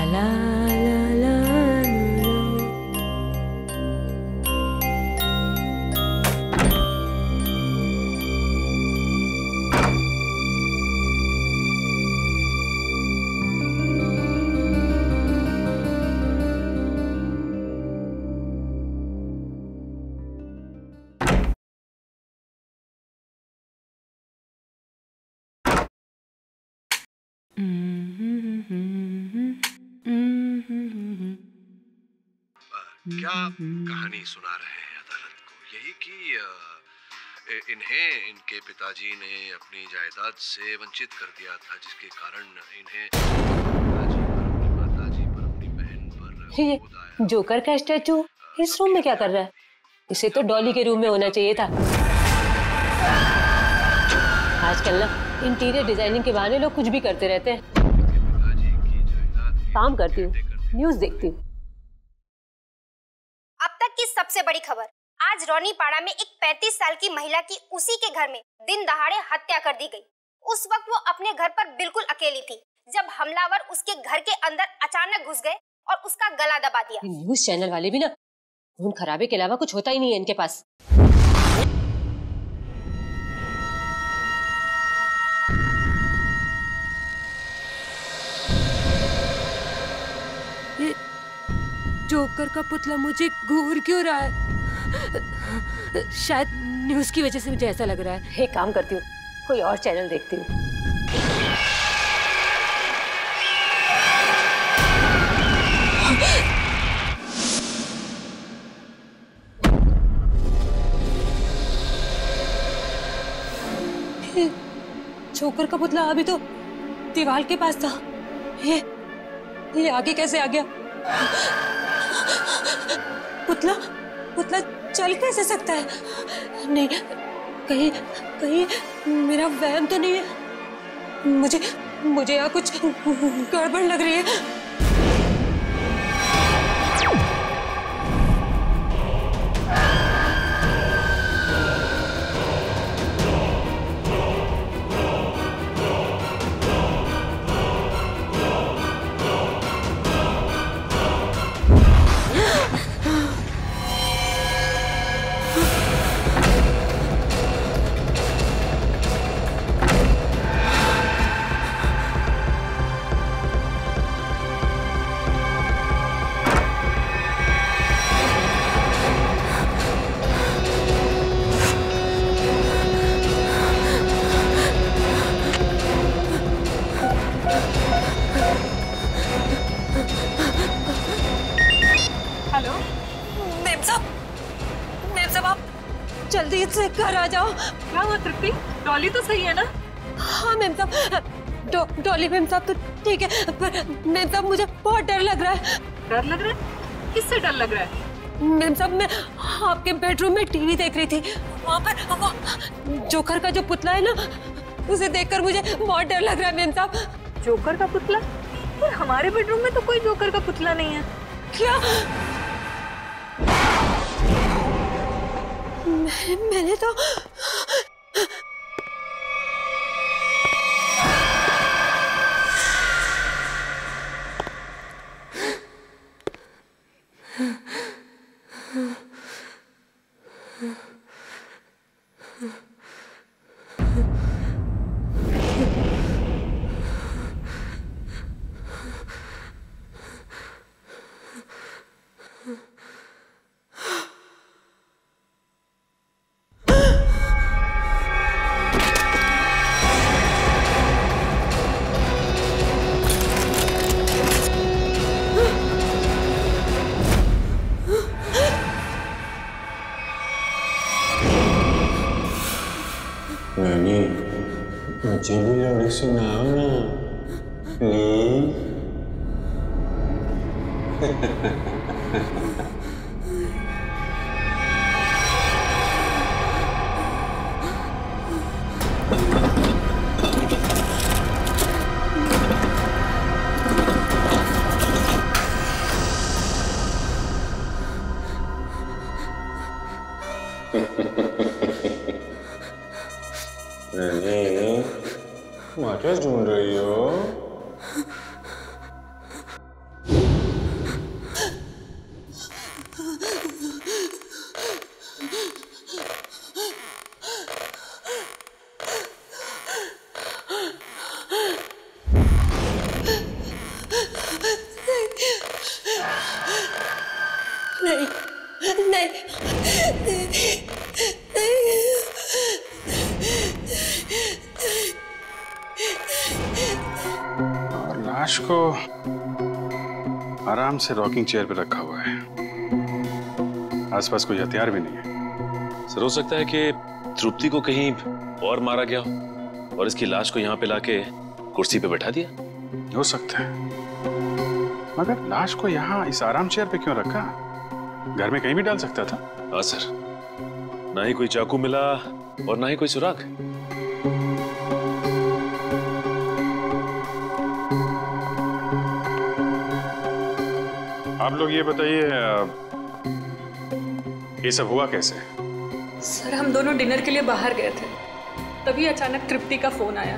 ला ला क्या कहानी सुना रहे हैं अदालत को? यही कि इन्हें इनके पिताजी ने अपनी जायदाद से वंचित कर दिया था, जिसके कारण इन्हें माताजी पर, अपनी बहन पर ये जोकर का स्टैचू इस रूम में क्या कर रहा है? इसे तो डॉली के रूम में होना चाहिए था। आजकल ना इंटीरियर डिजाइनिंग के बहाने लोग कुछ भी करते रहते हैं। काम करती हूँ, न्यूज़ देखती हूँ। अब तक की सबसे बड़ी खबर, आज रौनीपाड़ा में एक 35 साल की महिला की उसी के घर में दिन दहाड़े हत्या कर दी गई। उस वक्त वो अपने घर पर बिल्कुल अकेली थी जब हमलावर उसके घर के अंदर अचानक घुस गए और उसका गला दबा दिया। न्यूज़ चैनल वाले भी ना खून खराबे के अलावा कुछ होता ही नहीं है इनके पास। जोकर का पुतला मुझे घूर क्यों रहा है? शायद न्यूज़ की वजह से मुझे ऐसा लग रहा है। एक काम करती हूँ, कोई और चैनल देखती हूँ। जोकर का पुतला अभी तो दीवार के पास था। ये आगे कैसे आ गया? पुतला पुतला चल कैसे सकता है? नहीं, कहीं मेरा वहम तो नहीं है। मुझे यहाँ कुछ गड़बड़ लग रही है। जल्दी से घर आ जाओ। क्या हुआ तृप्ति? डॉली तो सही है ना? हाँ मैम साहब, डॉली मैम साहब तो ठीक है, पर मैम साहब मुझे बहुत डर लग रहा है। डर लग रहा है? किससे डर लग रहा है? मैम साहब, मैं आपके बेडरूम में टीवी देख रही थी, वहाँ पर वो जोकर का जो पुतला है ना, उसे देखकर मुझे बहुत डर लग रहा है मैम साहब। जोकर का पुतला? पर हमारे बेडरूम में तो कोई जोकर का पुतला नहीं है। क्या? मैंने तो मुझे भी लोरी सुनाओ ना प्लीज। क्या ढूंढ रही हो? नहीं नहीं और लाश को आराम से रॉकिंग चेयर पे रखा हुआ है। आसपास कोई हथियार भी नहीं है। सर हो सकता है कि तृप्ति को कहीं और मारा गया हो और इसकी लाश को यहाँ पे लाके कुर्सी पे बैठा दिया। हो सकता है, मगर लाश को यहाँ इस आराम चेयर पे क्यों रखा? घर में कहीं भी डाल सकता था। हाँ सर, ना ही कोई चाकू मिला और ना ही कोई सुराग। आप लोग ये बताइए, ये सब हुआ कैसे? सर हम दोनों डिनर के लिए बाहर गए थे, तभी अचानक तृप्ति का फोन आया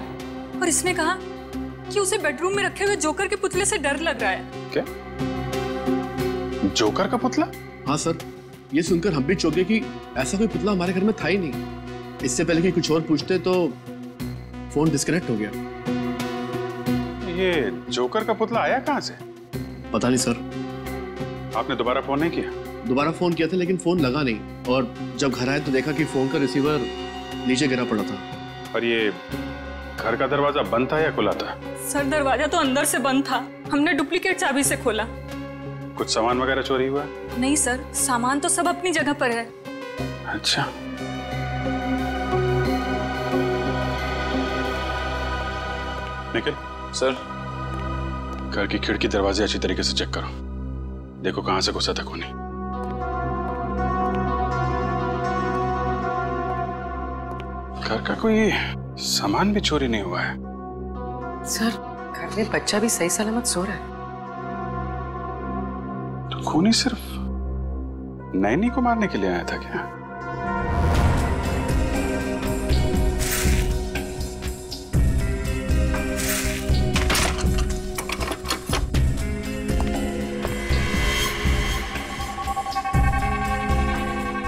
और इसने कहा कि उसे बेडरूम में रखे हुए जोकर के पुतले से डर लग रहा है। क्या? जोकर का पुतला? हाँ सर, ये सुनकर हम भी चौंके कि ऐसा कोई पुतला हमारे घर में था ही नहीं। इससे पहले कि कुछ और पूछते तो फोन डिस्कनेक्ट हो गया। ये जोकर का पुतला आया कहाँ से? पता नहीं सर। आपने दोबारा फोन नहीं किया? दोबारा फोन किया था लेकिन फोन लगा नहीं, और जब घर आए तो देखा कि फोन का रिसीवर नीचे गिरा पड़ा था। और ये घर का दरवाजा बंद था या खुला था? सर दरवाजा तो अंदर से बंद था, हमने डुप्लीकेट चाबी से खोला। कुछ सामान वगैरह चोरी हुआ? नहीं सर, सामान तो सब अपनी जगह पर है। अच्छा, निखिल सर घर की खिड़की दरवाजे अच्छी तरीके से चेक करो, देखो कहां से घुसा था खूनी। घर का कोई सामान भी चोरी नहीं हुआ है। सर घर में बच्चा भी सही सलामत सो रहा है। तो खूनी सिर्फ नैनी को मारने के लिए आया था क्या?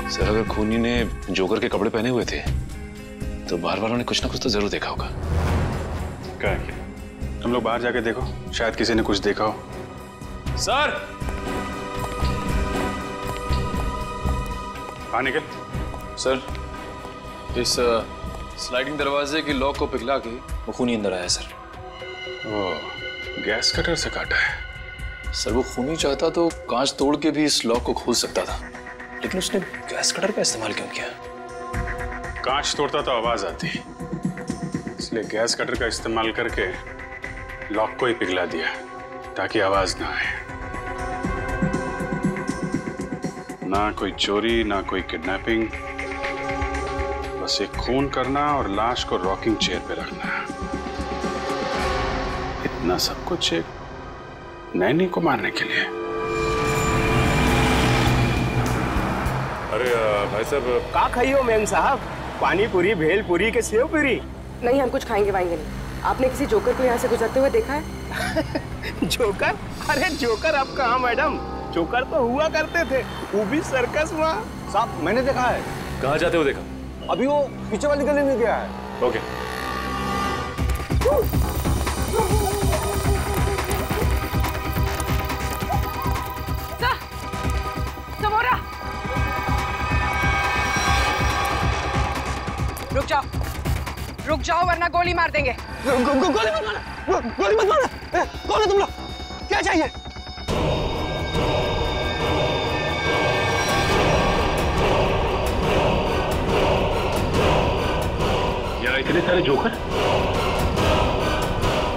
सर अगर खूनी ने जोकर के कपड़े पहने हुए थे तो बाहर वालों ने कुछ ना कुछ तो जरूर देखा होगा। क्या है? तुम लोग बाहर जाके देखो, शायद किसी ने कुछ देखा हो। सर हाँ निकल। सर इस स्लाइडिंग दरवाजे की लॉक को पिघला के वो खूनी अंदर आया सर। ओ, गैस कटर से काटा है। सर वो खूनी चाहता तो कांच तोड़ के भी इस लॉक को खोल सकता था, लेकिन उसने गैस कटर का इस्तेमाल क्यों किया? कांच तोड़ता तो आवाज आती, इसलिए गैस कटर का इस्तेमाल करके लॉक को ही पिघला दिया ताकि आवाज ना आए। ना कोई चोरी, ना कोई किडनैपिंग, बस एक खून करना और लाश को रॉकिंग चेयर पे रखना। इतना सब कुछ एक नैनी को मारने के लिए। अरे भाई साहब का खाइयो मैम साहब? पानी पूरी, भेल पूरी के सेव पूरी? नहीं, हम कुछ खाएंगे वाएंगे नहीं। आपने किसी जोकर को यहाँ से गुजरते हुए देखा है? जोकर? अरे जोकर अब कहाँ मैडम, जोकर तो हुआ करते थे, वो भी सर्कस में। साहब मैंने देखा है। कहाँ जाते हो देखा? अभी वो पीछे वाली गली में गया है। ओके। समोरा रुक जाओ वरना गोली मार देंगे। गोली मत मारना, गोली मत मारना। कौन है तुम लोग? क्या चाहिए? यहाँ इतने सारे जोकर?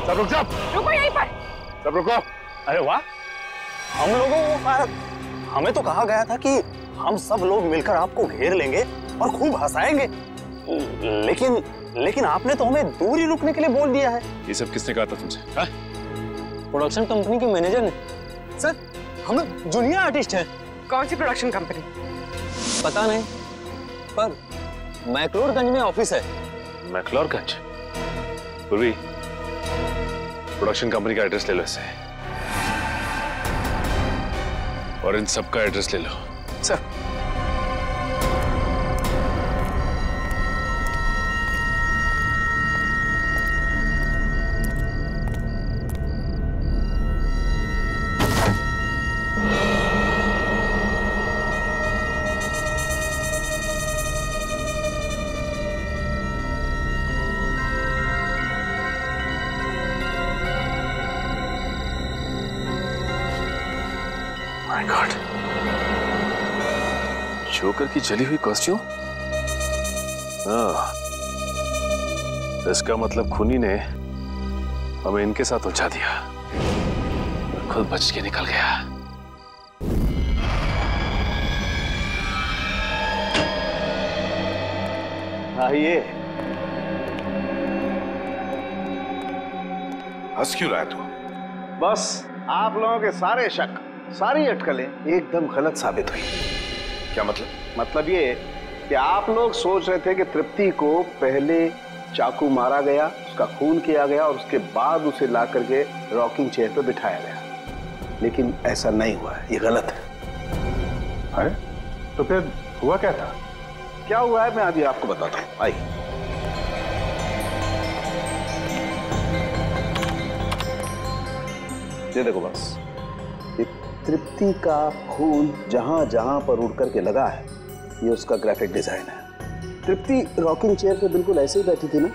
सब रुक जाओ। रुको यहीं पर। सब रुको। अरे वाह, हम लोगों को हमें तो कहा गया था कि हम सब लोग मिलकर आपको घेर लेंगे और खूब हंसाएंगे, लेकिन आपने तो हमें दूर ही रुकने के लिए बोल दिया है। ये सब किसने कहा था तुमसे? हाँ? प्रोडक्शन कंपनी के मैनेजर ने। सर हम लोग जूनियर आर्टिस्ट हैं। कौन सी प्रोडक्शन कंपनी? पता नहीं, पर मैक्लोडगंज में ऑफिस है। मैक्लोडगंज? पूर्वी प्रोडक्शन कंपनी का एड्रेस ले लो इससे, और इन सब का एड्रेस ले लो। सर माय गॉड, जोकर की जली हुई कॉस्ट्यूम। हाँ, इसका मतलब खूनी ने हमें इनके साथ उलझा दिया, खुद बच के निकल गया। आइए। हंस क्यों रहा है तू? बस आप लोगों के सारे शक, सारी अटकलें एकदम गलत साबित हुई। क्या मतलब? मतलब ये कि आप लोग सोच रहे थे कि तृप्ति को पहले चाकू मारा गया, उसका खून किया गया और उसके बाद उसे ला करके रॉकिंग चेयर पर बिठाया गया, लेकिन ऐसा नहीं हुआ है, ये गलत है। अरे तो फिर हुआ क्या था? क्या हुआ है मैं अभी आपको बताता हूँ, आइए। ये देखो बस, ये तृप्ति का खून जहां जहां पर उड़ करके लगा है, ये उसका ग्राफिक डिजाइन है। तृप्ति रॉकिंग चेयर पे बिल्कुल ऐसे ही बैठी थी ना?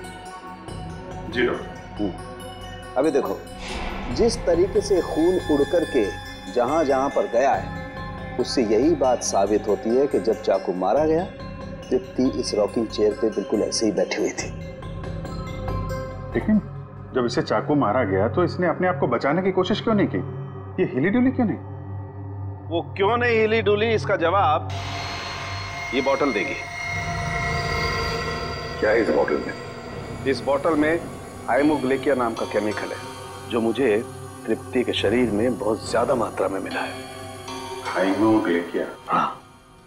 जी डॉक्टर। अभी देखो, जिस तरीके से खून उड़ करके जहां जहां पर गया है, उससे यही बात साबित होती है कि जब चाकू मारा गया, तृप्ति इस रॉकिंग चेयर पे बिल्कुल ऐसे ही बैठी हुई थी। लेकिन जब इसे चाकू मारा गया तो इसने अपने आप को बचाने की कोशिश क्यों नहीं की? ये हिली डुली क्यों नहीं? वो क्यों नहीं हिली डुली, इसका जवाब ये बोतल देगी। क्या है इस बोतल में? इस बोतल में हाइमोग्लिकिया नाम का केमिकल है, जो मुझे तृप्ति के शरीर में बहुत ज्यादा मात्रा में मिला है। हाइमोग्लिकिया? हाँ,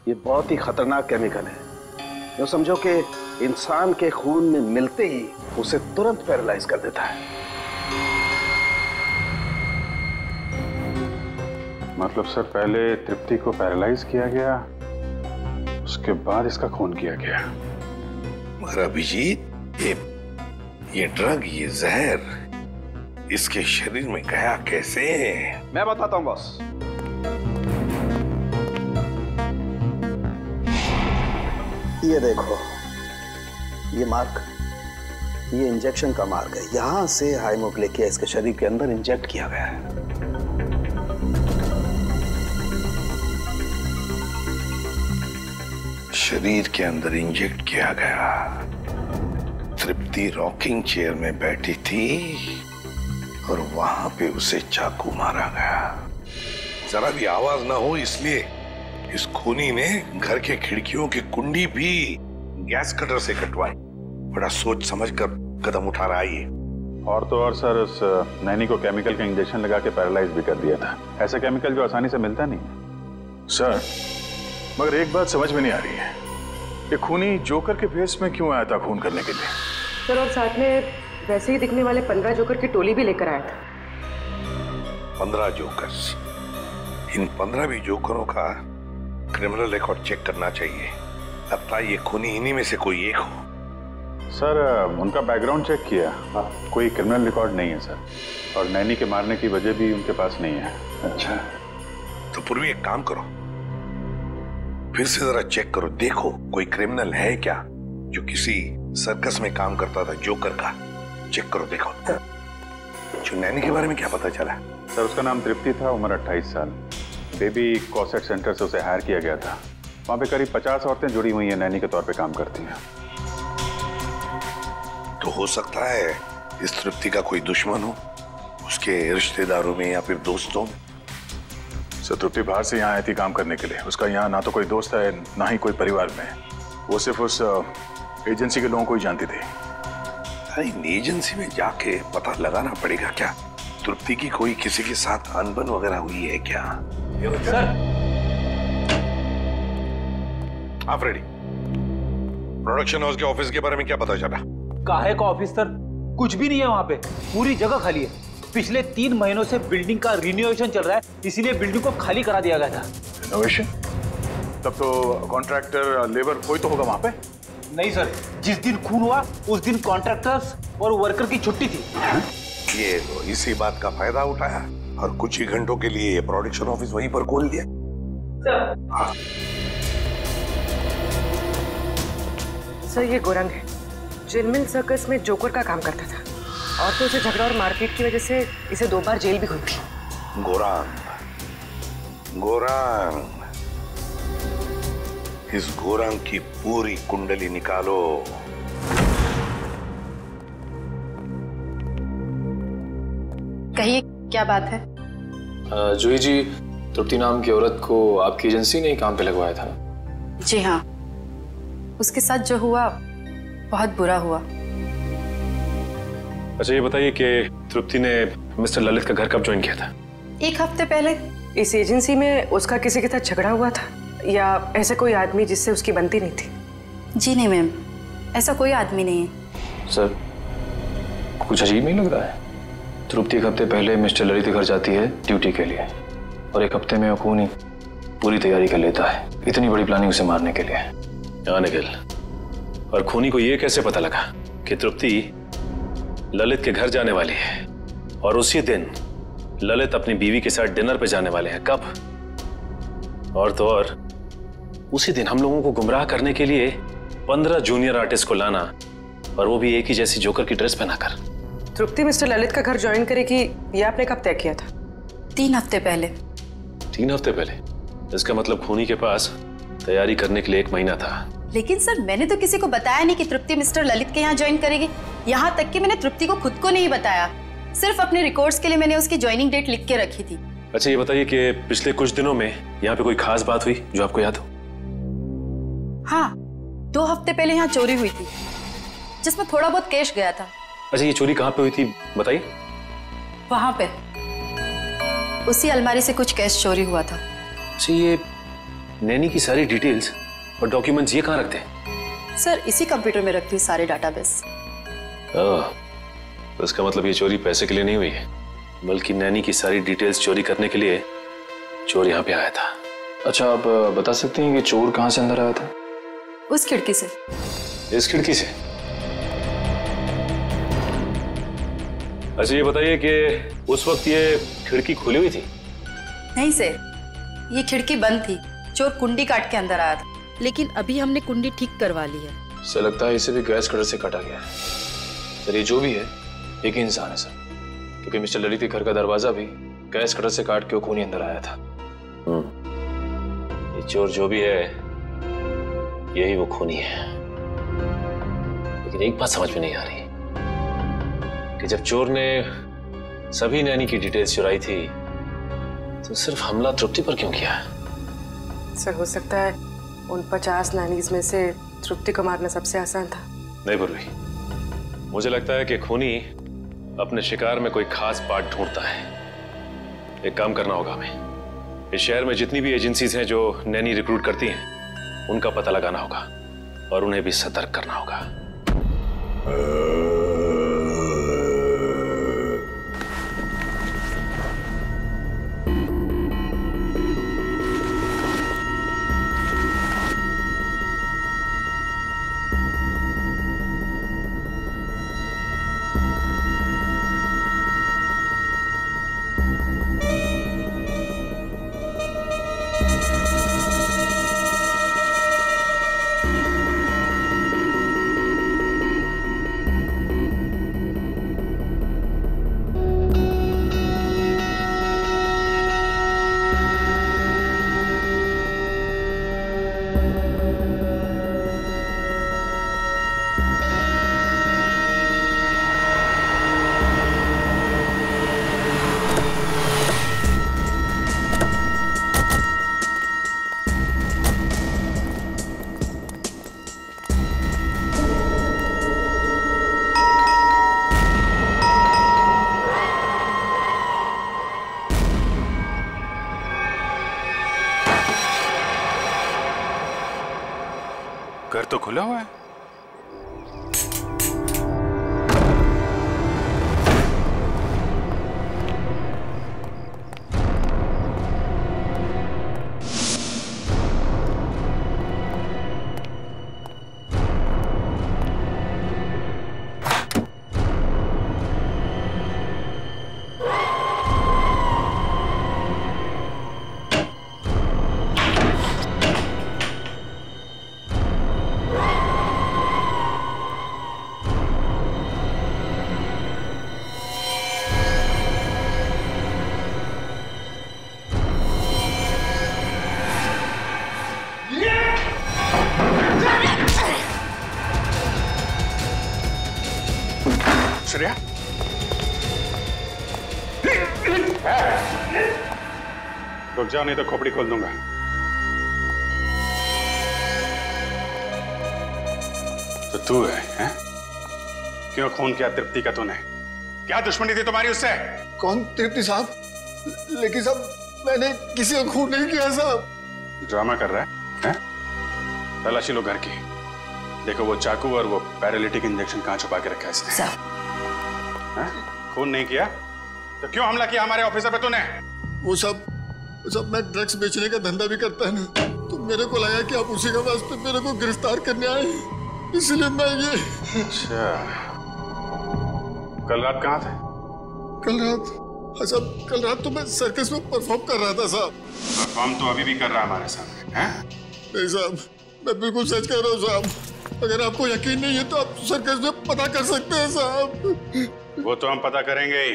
ये बहुत ही खतरनाक केमिकल है। जो समझो कि इंसान के खून में मिलते ही उसे तुरंत पैरालाइज कर देता है। मतलब सर, पहले तृप्ति को पैरालाइज किया गया, उसके बाद इसका खून किया गया। मगर अभिजीत, ये ड्रग, ये जहर इसके शरीर में गया कैसे? मैं बताता हूं बॉस। ये देखो, ये मार्क, ये इंजेक्शन का मार्क है। यहां से हाइमोग्लिकिया इसके शरीर के अंदर इंजेक्ट किया गया है। शरीर के अंदर इंजेक्ट किया गया। तृप्ति रॉकिंग चेयर में बैठी थी और वहां पे उसे चाकू मारा गया। जरा भी आवाज ना हो इसलिए इस खूनी ने घर के खिड़कियों की कुंडी भी गैस कटर से कटवाई। बड़ा सोच समझ कर कदम उठा रहा है ये। और तो और सर, उस नैनी को केमिकल का इंजेक्शन लगा के पैरालाइज भी कर दिया था। ऐसा केमिकल जो आसानी से मिलता नहीं है। सर, मगर एक बात समझ में नहीं आ रही है, ये खूनी जोकर के भेस में क्यों आया था खून करने के लिए? सर, और साथ में वैसे ही दिखने वाले 15 जोकर की टोली भी लेकर आया था। 15 जोकर्स? इन 15 भी जोकरों का क्रिमिनल रिकॉर्ड चेक करना चाहिए। लगता है ये खूनी इन्हीं में से कोई एक हो। सर, उनका बैकग्राउंड चेक किया, कोई क्रिमिनल रिकॉर्ड नहीं है सर, और नैनी के मारने की वजह भी उनके पास नहीं है। अच्छा, तो पूर्वी एक काम करो, फिर से जरा चेक करो, देखो कोई क्रिमिनल है क्या जो किसी सर्कस में काम करता था, जोकर का। चेक करो, देखो। जो नैनी के बारे में क्या पता चला? सर, उसका नाम तृप्ति था, उम्र 28 साल। बेबी कॉसेट सेंटर से उसे हायर किया गया था। वहां पे करीब 50 औरतें जुड़ी हुई हैं, नैनी के तौर पे काम करती हैं। तो हो सकता है इस तृप्ति का कोई दुश्मन हो, उसके रिश्तेदारों में या फिर दोस्तों में। सर, तृप्ति बाहर से यहाँ आई थी काम करने के लिए। उसका यहाँ ना तो कोई दोस्त है, ना ही कोई परिवार में। वो सिर्फ उस एजेंसी के लोगों को ही जानती थी। इन एजेंसी में जाके पता लगाना पड़ेगा क्या तृप्ति की कोई किसी के साथ अनबन वगैरह हुई है क्या? सर, आप रेडी? प्रोडक्शन हाउस के ऑफिस के बारे में क्या पता चला? काहे का ऑफिस सर? कुछ भी नहीं है वहाँ पे, पूरी जगह खाली है। पिछले 3 महीनों से बिल्डिंग का रिनोवेशन चल रहा है, इसीलिए बिल्डिंग को खाली करा दिया गया था। रिनोवेशन? तब तो कॉन्ट्रैक्टर, लेबर कोई तो होगा वहाँ पे? नहीं सर, जिस दिन खून हुआ उस दिन कॉन्ट्रैक्टर्स और वर्कर की छुट्टी थी। ये इसी बात का फायदा उठाया और कुछ ही घंटों के लिए ये प्रोडक्शन ऑफिस वहीं पर खोल दिया। हाँ। सर, ये गोरंग है, जिनमिल सर्कस में जोकर का काम करता था, और तो उसे झगड़ा और मारपीट की वजह से इसे 2 बार जेल भी हुई थी। गोरांग गोरांग, इस गोरांग की पूरी कुंडली निकालो। कहिए, क्या बात है? जूही जी, तृप्ति नाम की औरत को आपकी एजेंसी ने ही काम पे लगवाया था। जी हाँ, उसके साथ जो हुआ बहुत बुरा हुआ। अच्छा ये बताइए कि तृप्ति ने मिस्टर ललित का घर कब ज्वाइन किया था? 1 हफ्ते पहले। इस एजेंसी में उसका किसी के साथ झगड़ा हुआ था या ऐसा कोई आदमी जिससे उसकी बनती नहीं थी? जी नहीं मैम, ऐसा कोई आदमी नहीं है। सर, कुछ अजीब नहीं लग रहा है? तृप्ति 1 हफ्ते पहले मिस्टर ललित के घर जाती है ड्यूटी के लिए और 1 हफ्ते में खूनी पूरी तैयारी कर लेता है, इतनी बड़ी प्लानिंग उसे मारने के लिए। हाँ निखिल, और खूनी को ये कैसे पता लगा कि तृप्ति ललित के घर जाने वाली है और उसी दिन ललित अपनी बीवी के साथ डिनर पे जाने वाले हैं? कब? और तो और उसी दिन हम लोगों को गुमराह करने के लिए 15 जूनियर आर्टिस्ट को लाना, और वो भी एक ही जैसी जोकर की ड्रेस पहनाकर। तृप्ति मिस्टर ललित का घर ज्वाइन करेगी, ये आपने कब तय किया था? 3 हफ्ते पहले। 3 हफ्ते पहले? इसका मतलब खूनी के पास तैयारी करने के लिए 1 महीना था। लेकिन सर, मैंने तो किसी को बताया नहीं कि तृप्ति मिस्टर ललित के यहाँ ज्वाइन करेगी। यहाँ तक कि मैंने तृप्ति को खुद को नहीं बताया, सिर्फ अपने रिकॉर्ड्स के लिए मैंने उसकी ज्वाइनिंग डेट लिख के रखी थी। अच्छा ये बताइए कि पिछले कुछ दिनों में यहाँ पे कोई खास बात हुई जो आपको याद हो? हाँ, 2 हफ्ते पहले यहाँ चोरी हुई थी जिसमें थोड़ा बहुत कैश गया था। अच्छा ये चोरी कहाँ पे हुई थी बताइए? वहां पे उसी अलमारी से कुछ कैश चोरी हुआ था। अच्छा ये नैनी की सारी डिटेल्स और डॉक्यूमेंट्स ये कहाँ रखते हैं? सर, इसी कंप्यूटर में रखती हूँ सारे डाटाबेस। तो इसका मतलब ये चोरी पैसे के लिए नहीं हुई है, बल्कि नैनी की सारी डिटेल्स चोरी करने के लिए चोर यहाँ पे आया था। अच्छा, आप बता सकते हैं कि चोर कहाँ से अंदर आया था? उस खिड़की से। इस खिड़की से? अच्छा ये बताइए कि उस वक्त ये खिड़की खुली हुई थी? नहीं सर, ये खिड़की बंद थी। चोर कुंडी काट के अंदर आया था, लेकिन अभी हमने कुंडी ठीक करवा ली है। सर, लगता है इसे भी गैस कटर से काटा गया है। सर, ये जो भी है एक ही इंसान है सर, क्योंकि मिस्टर ललित के घर का दरवाजा भी गैस कटर से काट के वो खूनी अंदर आया था। ये चोर जो भी है यही वो खूनी है। लेकिन एक बात समझ में नहीं आ रही कि जब चोर ने सभी नैनी की डिटेल्स चुराई थी तो सिर्फ हमला तृप्ति पर क्यों किया? सर, हो सकता है उन 50 नैनीज में से तृप्ति को मारना सबसे आसान था। नहीं पूर्वी, मुझे लगता है कि खूनी अपने शिकार में कोई खास पार्ट ढूंढता है। एक काम करना होगा हमें, इस शहर में जितनी भी एजेंसीज हैं जो नैनी रिक्रूट करती हैं उनका पता लगाना होगा और उन्हें भी सतर्क करना होगा। घर तो खुला हुआ है। श्रेया, रुक जाओ नहीं तो खोपड़ी खोल दूंगा। तो तू है? क्यों खून किया तृप्ति का तूने? क्या दुश्मनी थी तुम्हारी उससे? कौन तृप्ति साहब? लेकिन साहब मैंने किसी का खून नहीं किया साहब। ड्रामा कर रहा है? तलाशी लो घर की, देखो वो चाकू और वो पैरालिटिक इंजेक्शन कहाँ छुपा के रखा है इसने। खून नहीं किया तो क्यों हमला किया हमारे ऑफिसर पे तूने? वो सब मैं ड्रग्स बेचने का धंधा भी करता है ना, तो मेरे को लगा कि आप उसी के वास्ते मेरे को गिरफ्तार करने आए, इसलिए मैं ये। अच्छा, कल रात कहाँ थे? कल रात? हाँ साहब, कल रात तो मैं सर्कस में परफॉर्म कर रहा था साहब। परफॉर्म तो अभी भी कर रहा है हमारे सामने, हैं? नहीं साहब, मैं बिल्कुल सच कह रहा हूँ साहब। अगर आपको यकीन नहीं है तो आप सर्कस में पता कर सकते हैं साहब। वो तो हम पता करेंगे ही।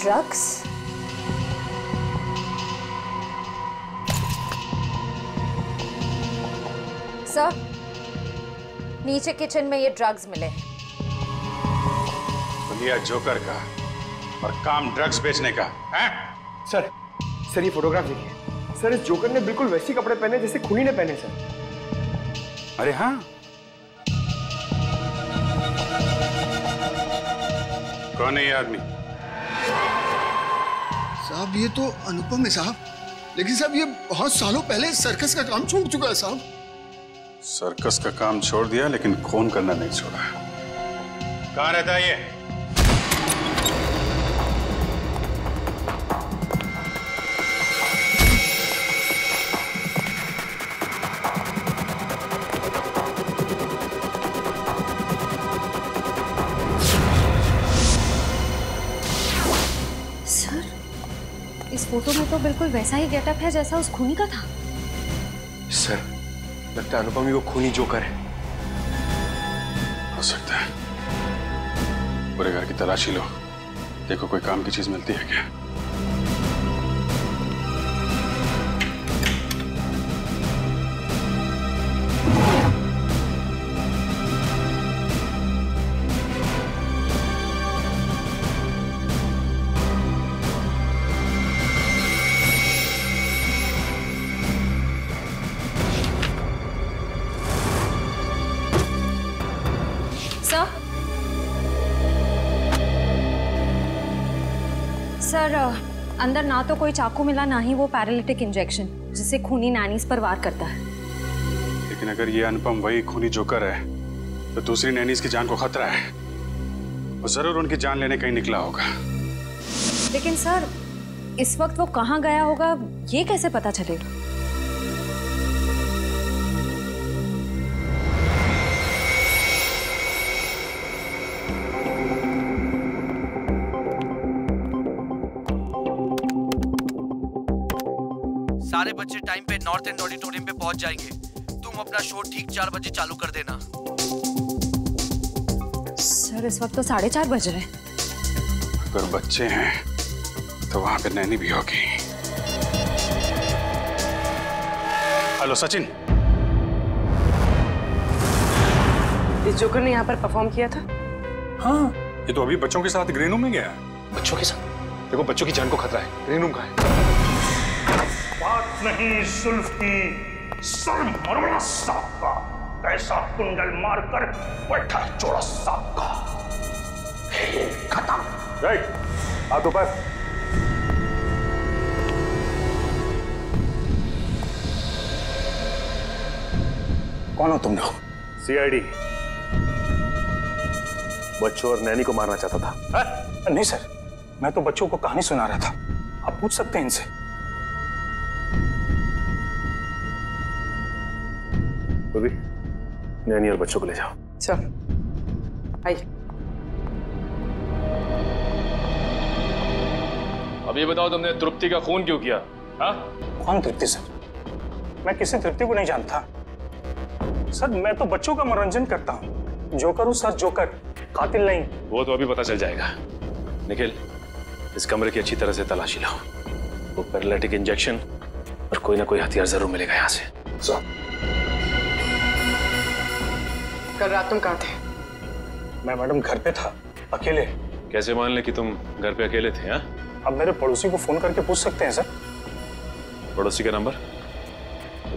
ड्रग्स? सर, नीचे किचन में ये ड्रग्स मिले। लिया जोकर का और काम ड्रग्स बेचने का है? सर ये फोटोग्राफ देखिए सर, इस जोकर ने बिल्कुल वैसे कपड़े पहने जैसे खूनी ने पहने सर। अरे हाँ, कौन है ये आदमी? साहब ये तो अनुपम है साहब, लेकिन साहब ये बहुत सालों पहले सर्कस का काम छोड़ चुका है साहब। सर्कस का काम छोड़ दिया लेकिन खून करना नहीं छोड़ा। कहाँ रहता है ये? इस फोटो में तो बिल्कुल वैसा ही गेटअप है जैसा उस खूनी का था। सर लगता है अनुपम ही वो खूनी जोकर है। हो सकता है। पूरे घर की तलाशी लो, देखो कोई काम की चीज मिलती है क्या। सर, अंदर ना तो कोई चाकू मिला, ना ही वो पैरालिटिक इंजेक्शन जिसे खूनी नैनीज पर वार करता है। लेकिन अगर ये अनुपम वही खूनी जोकर है तो दूसरी नैनीज की जान को खतरा है। वो जरूर उनकी जान लेने कहीं निकला होगा। लेकिन सर, इस वक्त वो कहाँ गया होगा ये कैसे पता चलेगा? सारे बच्चे टाइम पे नॉर्थ एंड ऑडिटोरियम पे पहुंच जाएंगे। तुम अपना शो ठीक 4 बजे चालू कर देना। सर इस वक्त तो 4:30 बज रहे हैं। अगर बच्चे हैं तो वहां पे नैनी भी होगी। हेलो सचिन, इस जोकर ने यहाँ पर परफॉर्म किया था? हाँ, ये तो अभी बच्चों के साथ ग्रीन रूम में गया है। बच्चों के साथ? देखो बच्चों की जान को खतरा है। ग्रीन रूम कहाँ है? बात नहीं सुल्फ की, सर मरोड़ा सांप का, पैसा कुंडल मारकर बैठा चोरा सांप का। खत्म। राइट, हाथ ऊपर। कौन हो तुम लोग? सीआईडी। बच्चों और नैनी को मारना चाहता था। है? नहीं सर, मैं तो बच्चों को कहानी सुना रहा था। आप पूछ सकते हैं इनसे। बोली, नैनी और बच्चों को ले जाओ। चल आइए। अब ये बताओ तुमने तृप्ति का खून क्यों किया? हाँ? कौन तृप्ति सर? मैं किसी तृप्ति को नहीं जानता सर। मैं तो बच्चों का मनोरंजन करता हूँ। जोकर हूँ सर, जोकर, कातिल नहीं। वो तो अभी पता चल जाएगा। निखिल, इस कमरे की अच्छी तरह से तलाशी लो। वो पैरालिटिक इंजेक्शन और कोई ना कोई हथियार जरूर मिलेगा यहाँ से। कल रात तुम कहाँ थे? मैं मैडम घर पे था, अकेले। कैसे मान ले कि तुम घर पे अकेले थे? हाँ, अब मेरे पड़ोसी को फोन करके पूछ सकते हैं सर। पड़ोसी का नंबर?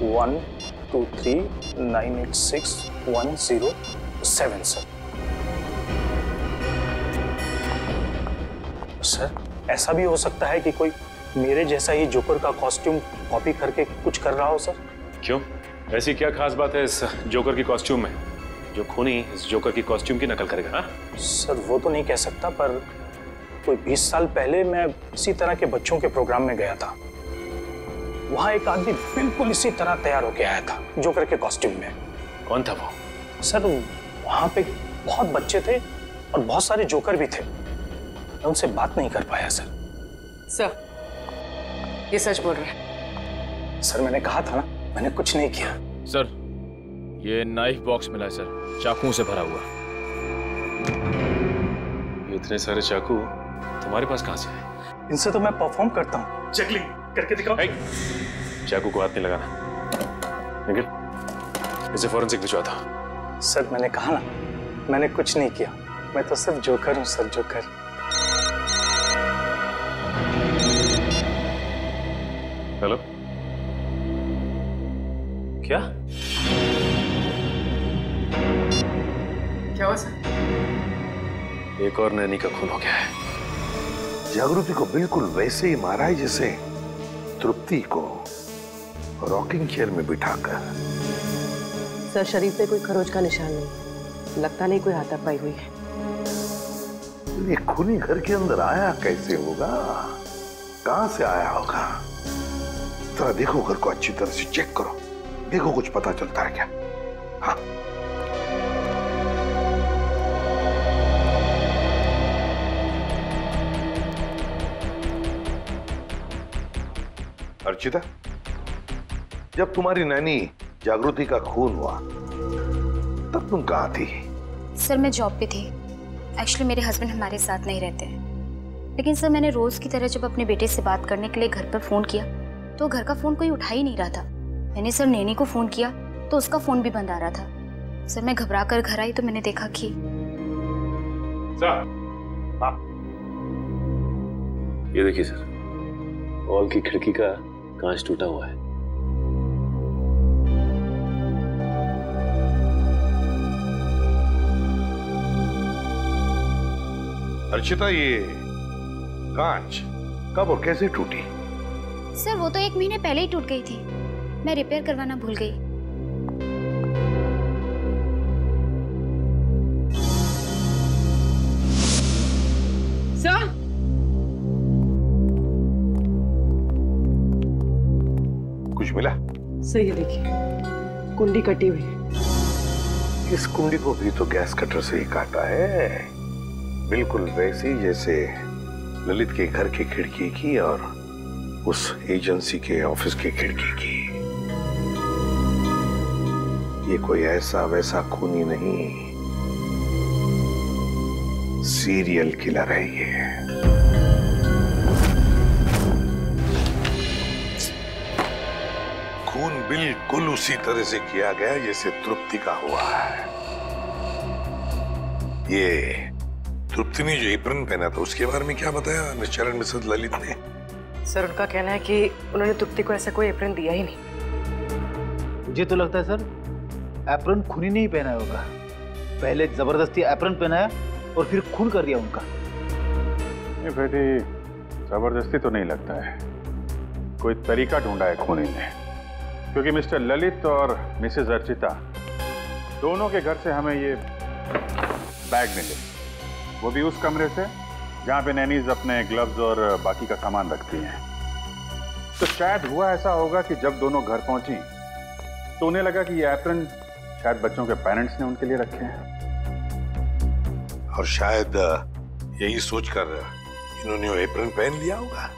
123986107 सर। ऐसा भी हो सकता है कि कोई मेरे जैसा ही जोकर का कॉस्ट्यूम कॉपी करके कुछ कर रहा हो सर। क्यों? ऐसी क्या खास बात है इस जोकर की कॉस्ट्यूम में जो खूनी इस जोकर की कॉस्ट्यूम की नकल करेगा? हाँ सर, वो तो नहीं कह सकता, पर कोई 20 साल पहले मैं इसी तरह के बच्चों के प्रोग्राम में गया था। वहां एक आदमी बिल्कुल इसी तरह तैयार होके आया था, जोकर के कॉस्ट्यूम में। कौन था वो? सर, वहां पे बहुत बच्चे थे और बहुत सारे जोकर भी थे। मैं उनसे बात नहीं कर पाया सर। सर, ये सच बोल रहे हैं? सर, मैंने कहा था ना, मैंने कुछ नहीं किया। सर, ये नाइफ बॉक्स मिला है सर, चाकुओं से भरा हुआ। ये इतने सारे चाकू तुम्हारे पास कहां से आए? इनसे तो मैं परफॉर्म करता हूँ। जगलिंग करके दिखाओ। चाकू को हाथ नहीं लगाना। निखिल, इसे फॉरेंसिक भिजवा दो। सर, मैंने कहा ना, मैंने कुछ नहीं किया। मैं तो सिर्फ जोकर हूँ सर, जोकर। हेलो, क्या क्या हुआ सर? एक और नैनी का खून हो गया है। जागृति को बिल्कुल वैसे ही मारा है जैसे तृप्ति को रॉकिंग चेयर में बिठाकर। सर, शरीर पे कोई खरोच का निशान नहीं, लगता नहीं कोई हाथापाई हुई है। ये खूनी घर के अंदर आया कैसे होगा? कहां से आया होगा? जरा देखो, घर को अच्छी तरह से चेक करो, देखो कुछ पता चलता है क्या? हाँ, अर्चिता, जब तुम्हारी नैनी जागृति का खून हुआ तब तुम कहाँ थी? सर, मैं जॉब पे थी। एक्चुअली मेरे हस्बैंड हमारे साथ नहीं रहते हैं, लेकिन सर मैंने रोज की तरह जब अपने बेटे से बात करने के लिए घर पर फोन किया तो घर का फोन कोई उठा ही नहीं रहा था। मैंने सर नैनी को फोन किया तो उसका फोन भी बंद आ रहा था। सर, मैं घबरा कर घर आई तो मैंने देखा कि ये देखिए सर, हॉल की खिड़की का कांच टूटा हुआ है। अर्चिता, ये कांच कब और कैसे टूटी? सर, वो तो 1 महीने पहले ही टूट गई थी। मैं रिपेयर करवाना भूल गई। सर, कुछ मिला? सही है, देखिए कुंडी कटी हुई है। इस कुंडी को भी तो गैस कटर से ही काटा है, बिल्कुल वैसी जैसे ललित के घर की खिड़की की और उस एजेंसी के ऑफिस की खिड़की की। ये कोई ऐसा वैसा खूनी नहीं, सीरियल किलर है ये। खून बिल्कुल उसी तरह से किया गया जैसे तृप्ति का हुआ है। ये तृप्ति ने जो एप्रन पहना था उसके बारे में क्या बताया मिस्टर एंड मिसेस ललित ने? सर, उनका कहना है कि उन्होंने तृप्ति को ऐसा कोई एप्रन दिया ही नहीं। मुझे तो लगता है सर, एप्रन खूनी नहीं पहना होगा। पहले जबरदस्ती एप्रन पहनाया और फिर खून कर दिया उनका। नहीं बेटी, जबरदस्ती तो नहीं लगता है, कोई तरीका ढूंढा है खूनी ने। क्योंकि मिस्टर ललित और मिसेस अर्चिता दोनों के घर से हमें ये बैग मिले, वो भी उस कमरे से जहाँ पे नैनीज अपने ग्लव्स और बाकी का सामान रखती हैं। तो शायद हुआ ऐसा होगा कि जब दोनों घर पहुंची तो उन्हें लगा कि ये एप्रन शायद बच्चों के पेरेंट्स ने उनके लिए रखे हैं, और शायद यही सोचकर इन्होंने वो एप्रन पहन लिया होगा।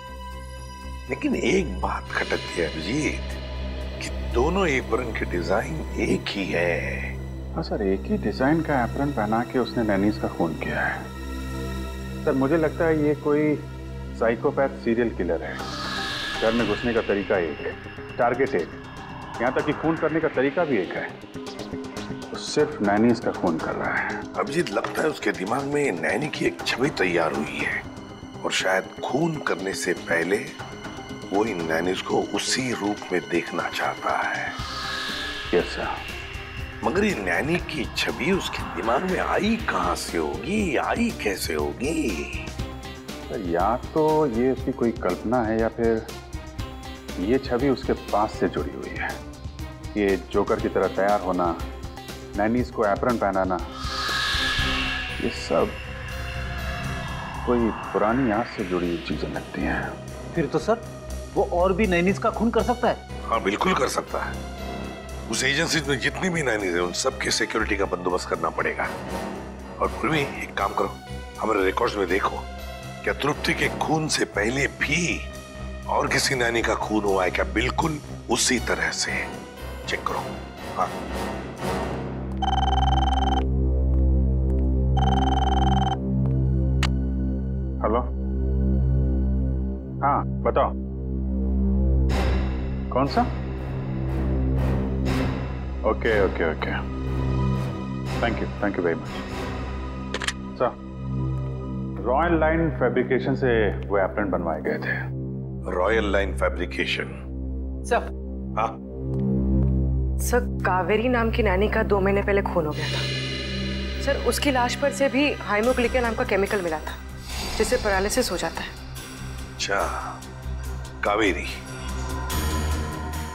लेकिन एक बात खटकती है अभिजीत, कि दोनों एप्रन के डिजाइन एक ही है। हाँ सर, एक ही डिजाइन का एप्रन पहना के उसने नैनीज का खून किया है। सर, मुझे लगता है ये कोई साइकोपैथ सीरियल किलर है। घर में घुसने का तरीका एक है, टारगेट एक, यहाँ तक कि खून करने का तरीका भी एक है। तो सिर्फ नैनीज का खून कर रहा है। अभिजीत, लगता है उसके दिमाग में नैनी की एक छवि तैयार हुई है और शायद खून करने से पहले वो इन नैनीज को उसी रूप में देखना चाहता है। Yes sir. मगर ये नैनी की छवि उसके दिमाग में आई कहां से होगी, आई कैसे होगी? या तो ये उसकी कोई कल्पना है या फिर ये छवि उसके पास से जुड़ी हुई है। ये जोकर की तरह तैयार होना, नैनीज को एप्रन पहनाना, ये सब कोई पुरानी याद से जुड़ी हुई चीजें लगती हैं। फिर तो सर वो और भी नैनीज का खून कर सकता है। हाँ, बिल्कुल कर सकता है। उस एजेंसी में जितनी भी नैनीज है उन सबके सिक्योरिटी का बंदोबस्त करना पड़ेगा। और फिर भी एक काम करो, हमारे रिकॉर्ड्स में देखो, क्या तृप्ति के खून से पहले भी और किसी नैनी का खून हुआ है क्या? बिल्कुल उसी तरह से चेक करो। हाँ। हेलो, हाँ बताओ, कौन सा? Okay okay okay, thank you very much sir. Royal line fabrication से वो एप्रन बनवाए गए थे। Royal line fabrication? सर। हाँ सर, कावेरी नाम की नैनी का 2 महीने पहले खून हो गया था सर। उसकी लाश पर से भी हाइमोग्लिका नाम का केमिकल मिला था जिससे पैरालिसिस हो जाता है। अच्छा, कावेरी।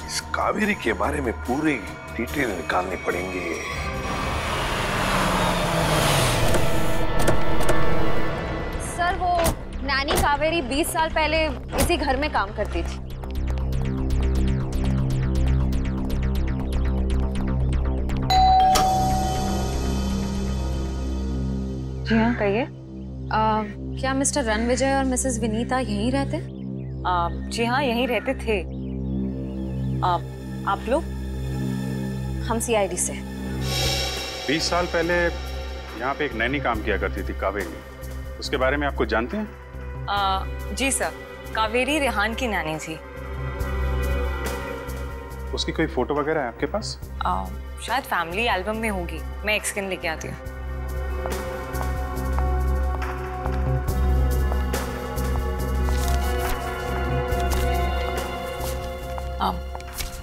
इस कावेरी के बारे में पूरी डिटेल निकालनी पड़ेंगे। सर, वो नैनी कावेरी 20 साल पहले इसी घर में काम करती थी। जी हाँ, कहिए। क्या मिस्टर रणविजय और मिसेस विनीता यहीं रहते? जी हाँ, यहीं रहते थे। आप लोग? हम सीआईडी से। 20 साल पहले यहाँ पे एक नैनी काम किया करती थी, कावेरी। उसके बारे में आप कुछ जानते हैं? जी सर, कावेरी रेहान की नैनी थी। उसकी कोई फोटो वगैरह है आपके पास? शायद फैमिली एल्बम में होगी, मैं एक स्कैन लेके आती हूँ।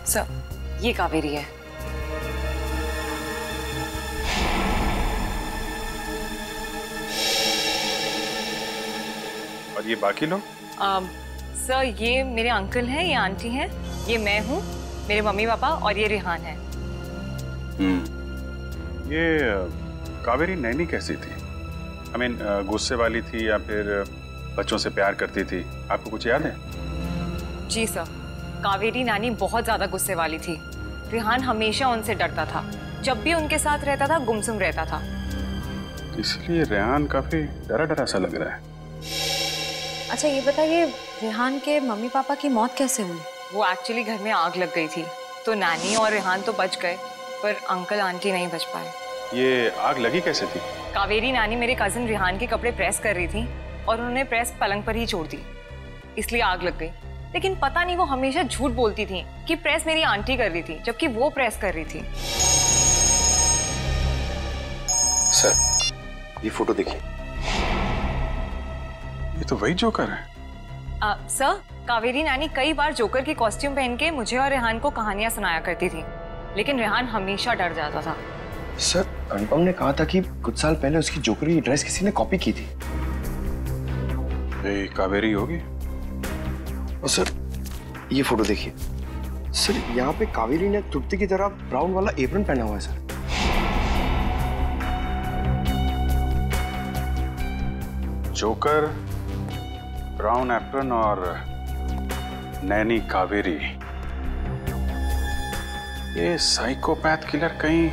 सर, ये कावेरी है। और ये बाकी लोग? सर, ये मेरे अंकल हैं, ये आंटी हैं, ये मैं हूँ, मेरे मम्मी पापा, और ये रेहान है। ये कावेरी नैनी कैसी थी? I mean, गुस्से वाली थी या फिर बच्चों से प्यार करती थी? आपको कुछ याद है? जी सर, कावेरी नानी बहुत ज्यादा गुस्से वाली थी। रेहान हमेशा उनसे डरता था, जब भी उनके साथ रहता था गुमसुम रहता था। इसलिए रेहान काफी डरा डरा सा लग रहा है। अच्छा, ये बताइए, रेहान के मम्मी पापा की मौत कैसे हुई? वो एक्चुअली घर में आग लग गई थी, तो नानी और रेहान तो बच गए, पर अंकल आंटी नहीं बच पाए। ये आग लगी कैसे थी? कावेरी नानी मेरे कजिन रेहान के कपड़े प्रेस कर रही थी और उन्होंने प्रेस पलंग पर ही छोड़ दी, इसलिए आग लग गई। लेकिन पता नहीं वो हमेशा झूठ बोलती थी कि प्रेस मेरी आंटी कर रही थी, जबकि वो प्रेस कर रही थी। सर, ये फोटो देखिए। ये तो वही जोकर है। सर, कावेरी नानी कई बार जोकर की कॉस्ट्यूम पहन के मुझे और रेहान को कहानियां सुनाया करती थी, लेकिन रेहान हमेशा डर जाता था। सर, अनुपम ने कहा था कि कुछ साल पहले उसकी जोकर की ड्रेस किसी ने कॉपी की थी। ये कावेरी होगी। और सर, ये फोटो देखिए। सर, यहाँ पे कावेरी ने तृप्ति की तरह ब्राउन वाला एप्रन पहना हुआ है सर। जोकर, ब्राउन एप्रन और नैनी कावेरी। ये साइकोपैथ किलर कहीं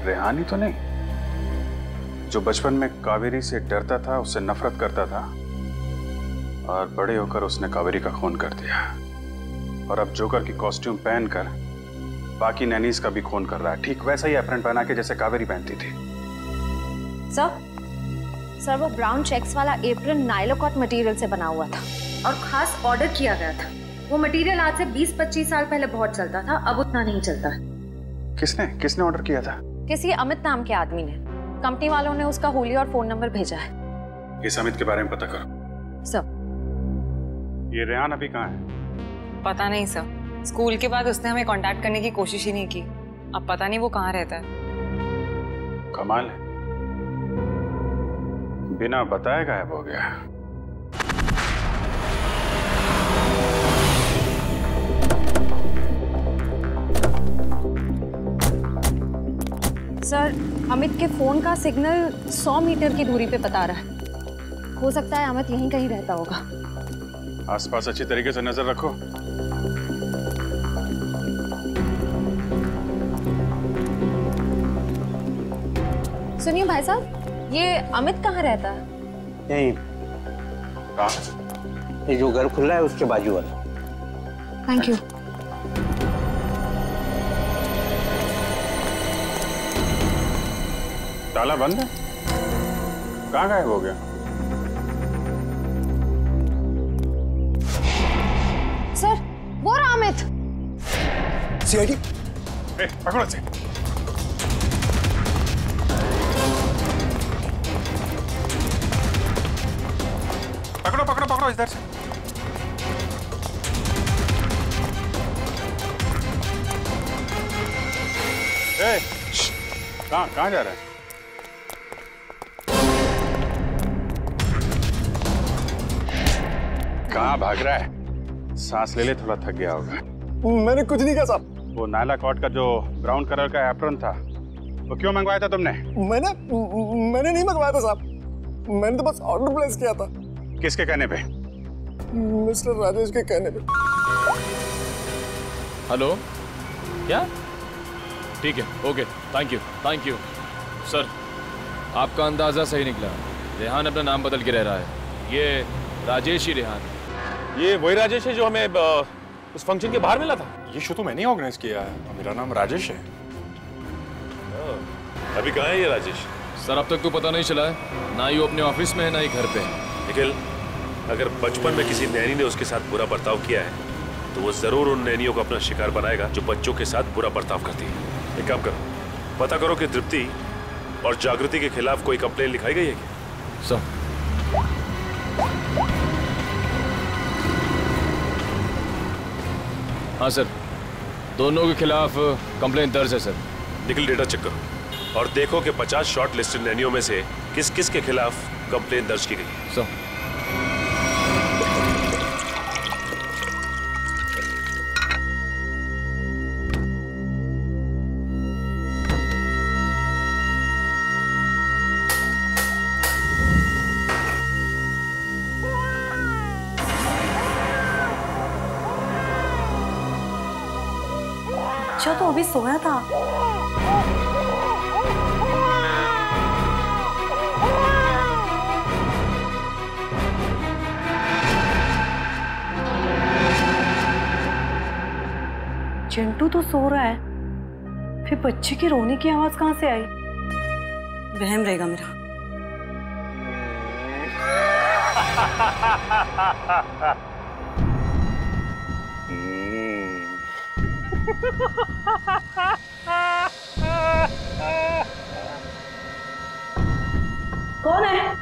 रेहान ही तो नहीं, जो बचपन में कावेरी से डरता था, उससे नफरत करता था और बड़े होकर उसने कावेरी का खून कर दिया, और अब जोकर की कॉस्ट्यूम पहनकर बाकी नैनीज का भी खून कर रहा है, ठीक वैसा ही एप्रन पहना के जैसे कावेरी पहनती थी। सर, वो ब्राउन चेक्स वाला एप्रन नाइलोकॉट मटेरियल से बना हुआ था और खास ऑर्डर किया गया था। वो मटेरियल आज से 20-25 साल पहले बहुत चलता था, अब उतना नहीं चलता। किसने ऑर्डर किया था? किसी अमित नाम के आदमी ने। कंपनी वालों ने उसका हुलिया और फोन नंबर भेजा है। इस अमित के बारे में पता करो। सब। ये रेहान अभी कहाँ है? पता नहीं सर, स्कूल के बाद उसने हमें कांटेक्ट करने की कोशिश ही नहीं की। अब पता नहीं वो कहाँ रहता है। कमाल है, बिना बताए गायब हो गया। सर, अमित के फोन का सिग्नल 100 मीटर की दूरी पे बता रहा है। हो सकता है अमित यहीं कहीं रहता होगा। आसपास अच्छी तरीके से नजर रखो। सुनिए भाई साहब, ये अमित कहाँ रहता है? यहीं। ये जो घर खुला है उसके बाजू वाला। Thank you. ताला बंद है? कहाँ गायब हो गया? सर, वो रहा अमित। सीआईडी। पकड़ो से। पकड़ो पकड़ो पकड़ो इधर से। कहाँ जा रहा है? कहाँ भाग रहा है? सांस ले ले, थोड़ा थक गया होगा। मैंने कुछ नहीं कहा साहब। वो नायला कॉट का जो ब्राउन कलर का एप्रन था, वो क्यों मंगवाया था तुमने? मैंने नहीं मंगवाया था साहब। मैंने तो बस ऑर्डर प्लेस किया था। किसके कहने पे? मिस्टर राजेश के कहने पे। हेलो, क्या? ठीक है, ओके, थैंक यू सर। आपका अंदाजा सही निकला। रेहान अपना नाम बदल के रह रहा है। ये राजेश ही रेहान है। ये वही राजेश है जो हमें उस फंक्शन के बाहर मिला था। ये शो तो मैंने ऑर्गेनाइज किया है। मेरा नाम राजेश है। अभी कहाँ है ये राजेश? सर, अब तक तो पता नहीं चला है। ना ही वो अपने ऑफिस में है, ना ही घर पे है। निखिल, अगर बचपन में किसी नैनी ने उसके साथ बुरा बर्ताव किया है तो वो जरूर उन नैनियों को अपना शिकार बनाएगा जो बच्चों के साथ बुरा बर्ताव करती है। एक काम करो, पता करो कि तृप्ति और जागृति के खिलाफ कोई कंप्लेन लिखाई गई है क्या? सर, हाँ सर, दोनों के खिलाफ कंप्लेन दर्ज है सर। निखिल, डेटा चेक करो और देखो कि 50 शॉर्ट लिस्टेड नैनियों में से किस किस के खिलाफ कंप्लेन दर्ज की गई है। सर, अच्छा, तो अभी सोया था। चिंटू तो सो रहा है, फिर बच्चे की रोने की आवाज कहाँ से आई? वहम रहेगा मेरा। कौन है?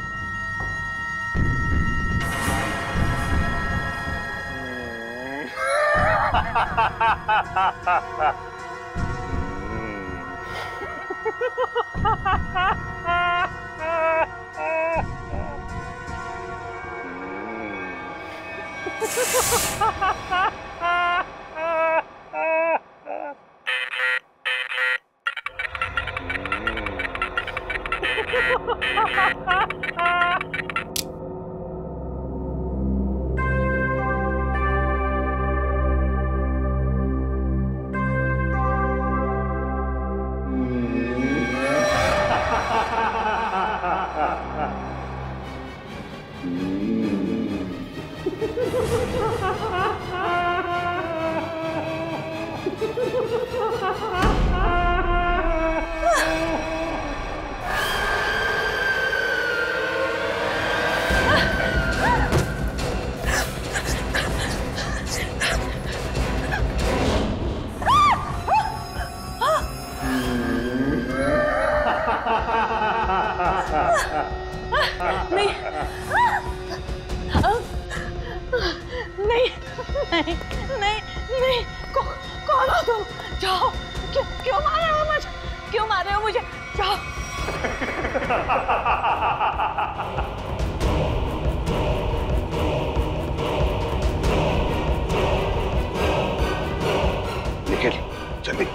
नहीं नहीं नहीं, कौन हो तुम? जाओ। क्यों मार रहे हो मुझे? क्यों मार रहे हो मुझे? जाओ। निखिल जल्दी।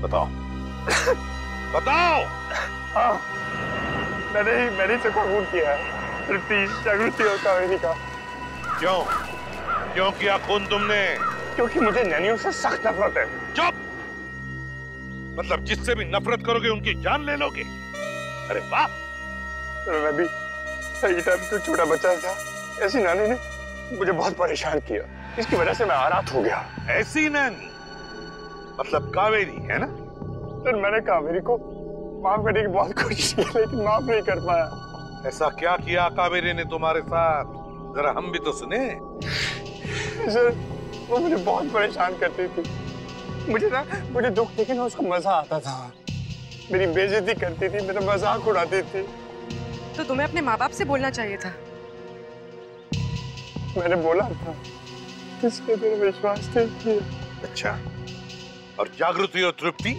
बताओ बताओ। मैंने सबको खून किया है, तृप्ति, जागृति और कावेरी का। क्यों क्यों किया खून तुमने? क्योंकि मुझे नैनियों से सख्त नफरत है। चुप! मतलब जिससे भी नफरत करोगे उनकी जान ले लोगे? अरे वाह! मैं भी सही टाइम पे छोटा बच्चा था, ऐसी नानी ने मुझे बहुत परेशान किया, इसकी वजह से मैं आरात हो गया। ऐसी नानी मतलब कावेरी है ना? सर मैंने कावेरी को माफ करने की बहुत कोशिश की, लेकिन माफ नहीं कर पाया। ऐसा क्या किया कावेरी ने तुम्हारे साथ? जरा हम भी तो सुने। सर वो मुझे बहुत परेशान करती थी। मुझे दुख देखे ना उसको मजा आता था। मेरी बेइज्जती करती थी, मेरा मजाक उड़ाती थी। तो तुम्हें अपने माँ बाप से बोलना चाहिए था। मैंने बोला था, किसने मेरा विश्वास नहीं किया। अच्छा, और जागृति और तृप्ति,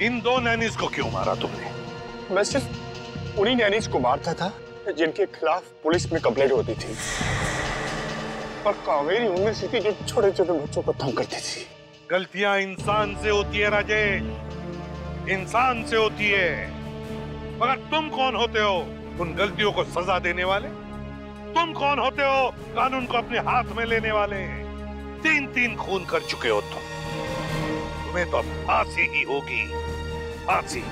इन दो नैनीज को क्यों मारा तुमने? मैं सिर्फ उन्हीं नैनीज को मारता था जिनके खिलाफ पुलिस में कंप्लेंट होती थी। और कावेरी उनमें से थी जो छोटे छोटे बच्चों को तंग करती थी। गलतियां इंसान से होती है राजेश, इंसान से होती है। मगर तुम कौन होते हो उन गलतियों को सजा देने वाले? तुम कौन होते हो कानून को अपने हाथ में लेने वाले? 3 खून कर चुके हो तुम, तुम्हें तो फांसी ही होगी, फांसी।